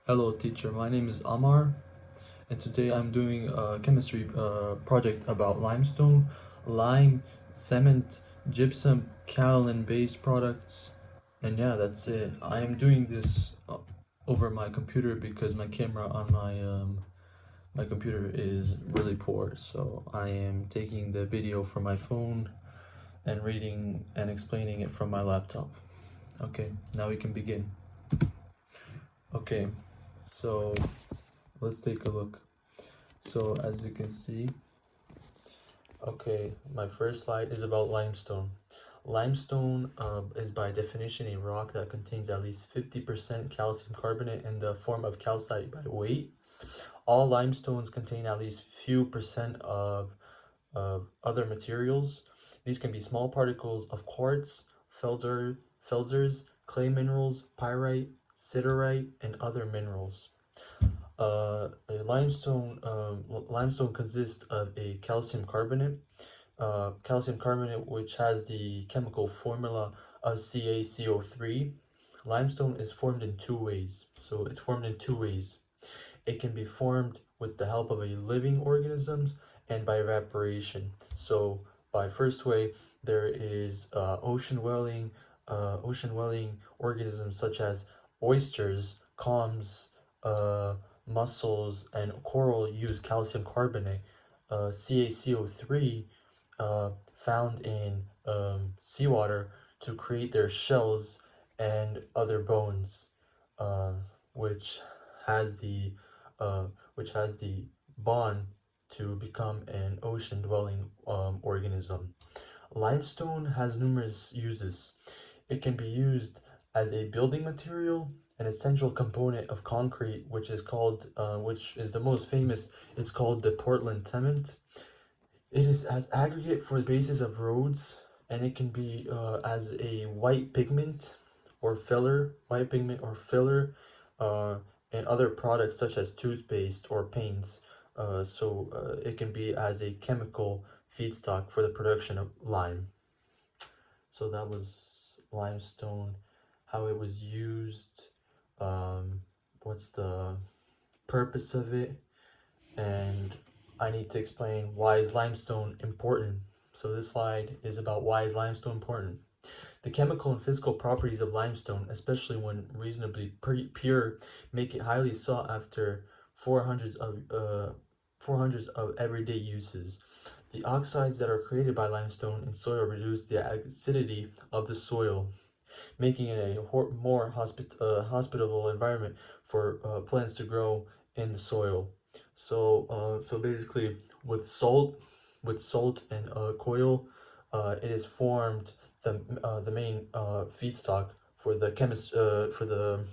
Hello teacher, my name is Amar and today I'm doing a chemistry project about limestone, lime, cement, gypsum, kaolin based products, and yeah, that's it. I am doing this over my computer because my camera on my computer is really poor, so I am taking the video from my phone and reading and explaining it from my laptop. Okay, now we can begin. Okay, so let's take a look. So as you can see, okay, my first slide is about limestone. Limestone is by definition a rock that contains at least 50% calcium carbonate in the form of calcite by weight. All limestones contain at least few percent of other materials. These can be small particles of quartz, felzers, clay minerals, pyrite, siderite, and other minerals. Limestone consists of a calcium carbonate which has the chemical formula of CaCO3. Limestone is formed in two ways. So it's formed in two ways. It can be formed with the help of a living organisms and by evaporation. So by first way, there is ocean dwelling organisms such as oysters, clams, uh, mussels, and coral use calcium carbonate. CaCO3 found in seawater to create their shells and other bones, uh, which has the uh, which has the bond to become an ocean dwelling organism. Limestone has numerous uses. It can be used as a building material, an essential component of concrete, which is the most famous. It's called the Portland cement. It is as aggregate for the bases of roads, and it can be as a white pigment or filler, uh, and other products such as toothpaste or paints. It can be as a chemical feedstock for the production of lime. So that was limestone, how it was used, what's the purpose of it, and I need to explain why is limestone important. So this slide is about why is limestone important. The chemical and physical properties of limestone, especially when reasonably pure, make it highly sought after for hundreds of everyday uses. The oxides that are created by limestone in soil reduce the acidity of the soil, making it a more hospitable environment for plants to grow in the soil. So basically, with salt and coil, it is formed the main feedstock for the for the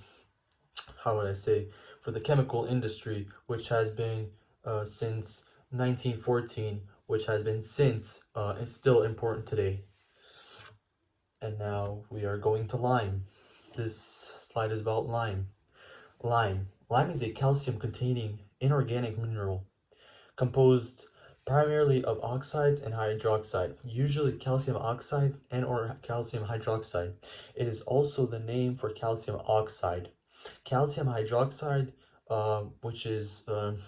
how would I say for the chemical industry, which has been since 1914, which has been since it's still important today. And now we are going to lime. This slide is about lime. Lime is a calcium containing inorganic mineral composed primarily of oxides and hydroxide, usually calcium oxide and or calcium hydroxide. It is also the name for calcium oxide. Calcium hydroxide, which is um,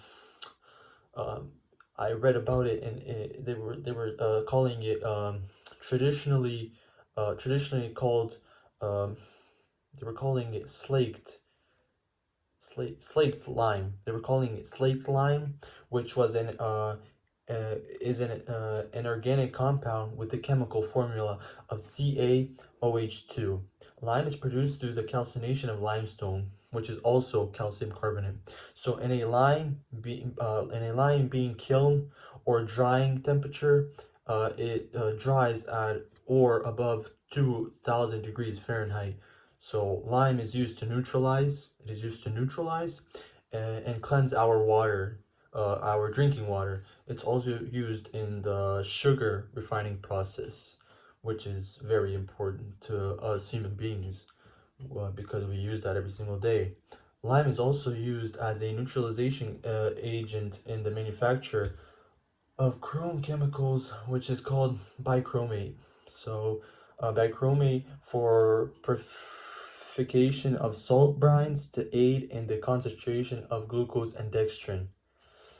I read about it, and they were calling it traditionally called um, they were calling it slaked lime. They were calling it slaked lime, which was an organic compound with the chemical formula of CaOH2. Lime is produced through the calcination of limestone, which is also calcium carbonate. So in a lime being kiln or drying temperature, it dries at or above 2,000 degrees Fahrenheit. So lime is used to neutralize. It is used to neutralize and cleanse our water, our drinking water. It's also used in the sugar refining process, which is very important to us human beings because we use that every single day. Lime is also used as a neutralization agent in the manufacture of chrome chemicals, which is called bichromate. So, bichromate for acidification of salt brines to aid in the concentration of glucose and dextrin.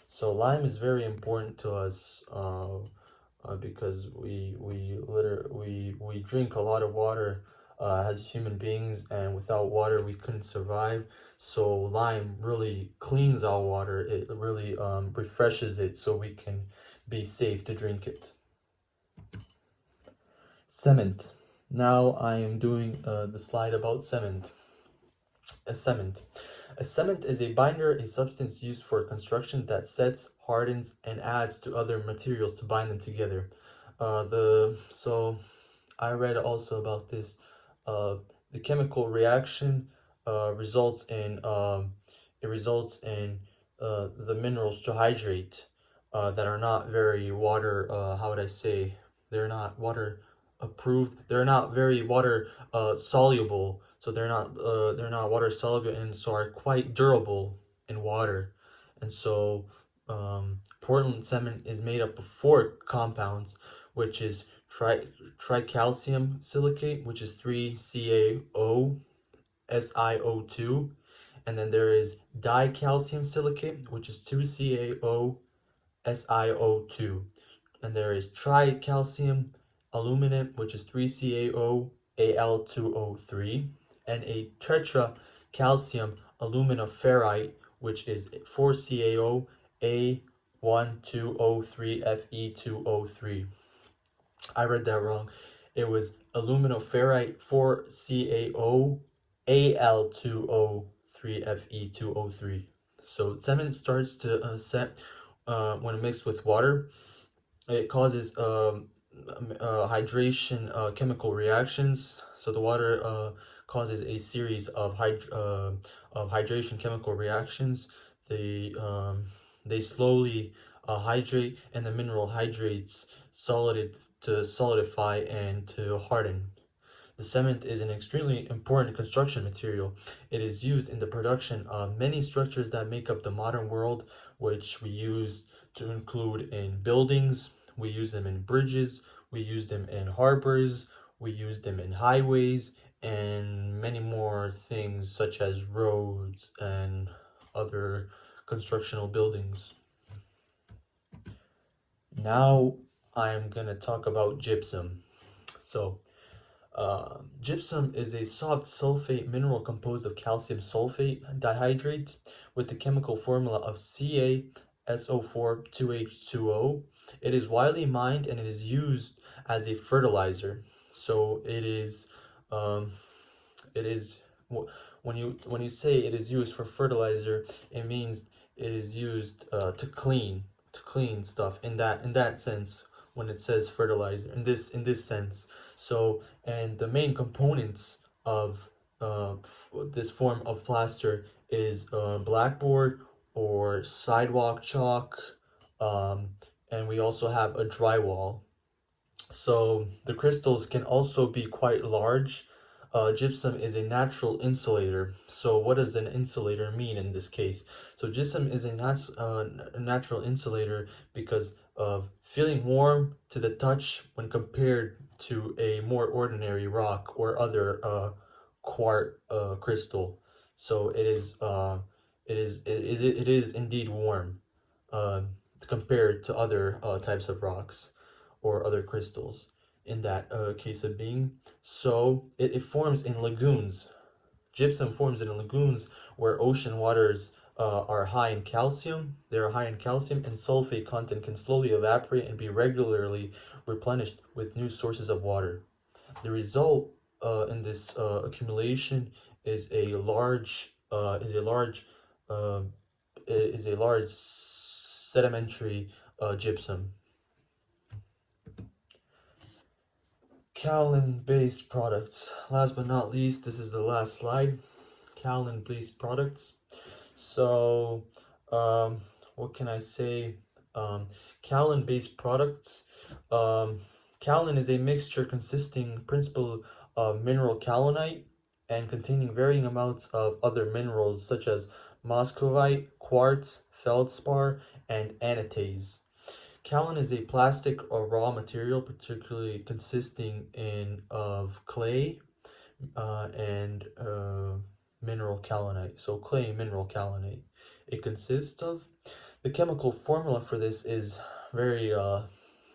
So lime is very important to us because we drink a lot of water as human beings, and without water we couldn't survive. So lime really cleans our water. It really refreshes it so we can be safe to drink it. Cement. Now I am doing the slide about cement. A cement. A cement is a binder, a substance used for construction that sets, hardens, and adds to other materials to bind them together. So I read also about this. Uh, the chemical reaction results in the minerals to hydrate that are not very water. How would I say? They're not water approved. They're not very water soluble. So they're not water soluble and so are quite durable in water. And so Portland cement is made up of four compounds, which is tricalcium silicate, which is 3CaO SiO2, and then there is dicalcium silicate, which is 2CaO SiO2, and there is tricalcium aluminate, which is 3CaO Al2O3, and a tetracalcium aluminoferrite, which is 4CaO A12O3Fe2O3. I read that wrong. It was aluminoferrite 4CaO Al2O3Fe2O3. So cement starts to set when mixed with water. It causes hydration chemical reactions. So the water causes a series of hydration chemical reactions. They slowly hydrate, and the mineral hydrates to solidify and to harden. The cement is an extremely important construction material. It is used in the production of many structures that make up the modern world, which we use to include in buildings, we use them in bridges, we use them in harbors, we use them in highways, and many more things such as roads and other constructional buildings. Now I'm gonna talk about gypsum. So, gypsum is a soft sulfate mineral composed of calcium sulfate dihydrate with the chemical formula of CaSO4 2H2O. It is widely mined and it is used as a fertilizer. So um, it is when you say it is used for fertilizer, it means it is used to clean stuff in that sense when it says fertilizer in this sense. So and the main components of this form of plaster is blackboard or sidewalk chalk, um, and we also have a drywall. So the crystals can also be quite large. Gypsum is a natural insulator. So what does an insulator mean in this case? So gypsum is a natural insulator because of feeling warm to the touch when compared to a more ordinary rock or other quartz crystal. So it is indeed warm uh, compared to other types of rocks or other crystals in that case of being. So it forms in lagoons. Gypsum forms in lagoons where ocean waters are high in calcium. They are high in calcium, and sulfate content can slowly evaporate and be regularly replenished with new sources of water. The result in this accumulation is a large uh, is a large sedimentary gypsum. Kaolin-based products. Last but not least, this is the last slide. Kaolin-based products. So, what can I say? Kaolin-based products. Kaolin is a mixture consisting principally of mineral kaolinite and containing varying amounts of other minerals such as moscovite, quartz, feldspar, and anatase. Kaolin is a plastic or raw material, particularly consisting in of clay, and mineral kaolinite. So clay and mineral kaolinate. It consists of the chemical formula for this is very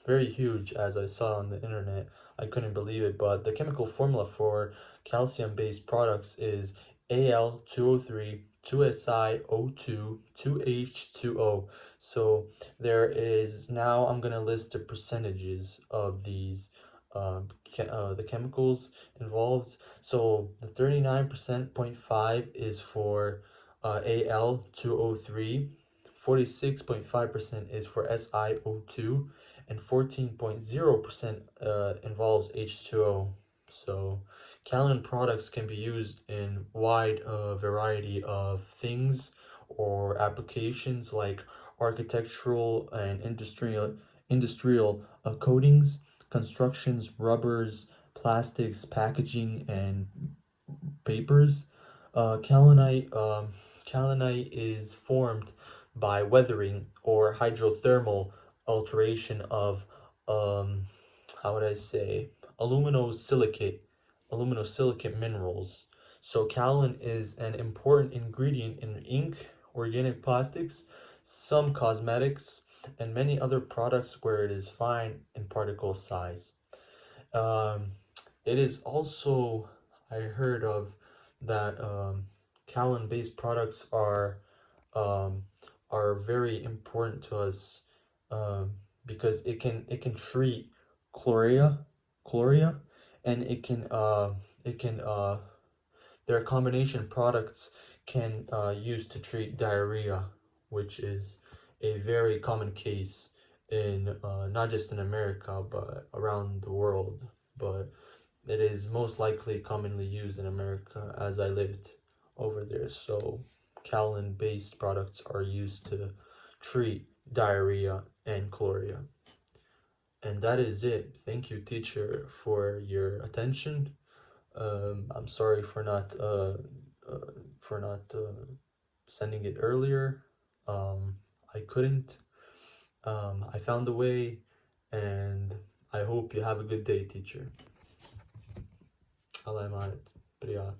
very huge, as I saw on the internet. I couldn't believe it, but the chemical formula for calcium-based products is Al2O3, 2SiO2, 2H2O. So there is now I'm gonna list the percentages of these the chemicals involved. So the 39.5% is for Al2O3, 46.5% is for SiO2, and 14.0% involves H2O. So kaolin products can be used in wide variety of things or applications like architectural and industrial coatings, constructions, rubbers, plastics, packaging, and papers. Kaolinite is formed by weathering or hydrothermal alteration of um, how would I say aluminosilicate minerals. So kaolin is an important ingredient in ink, organic plastics, some cosmetics, and many other products where it is fine in particle size. Um, it is also, I heard of that Callan-based products um, are very important to us um, because it can treat chloria, chloria, and it can their combination products can use to treat diarrhea, which is a very common case in not just in America but around the world. But it is most likely commonly used in America as I lived over there. So Callan based products are used to treat diarrhea and chloria. And that is it. Thank you, teacher, for your attention. I'm sorry uh, for not sending it earlier. I couldn't. I found a way, and I hope you have a good day, teacher. Allah Manet.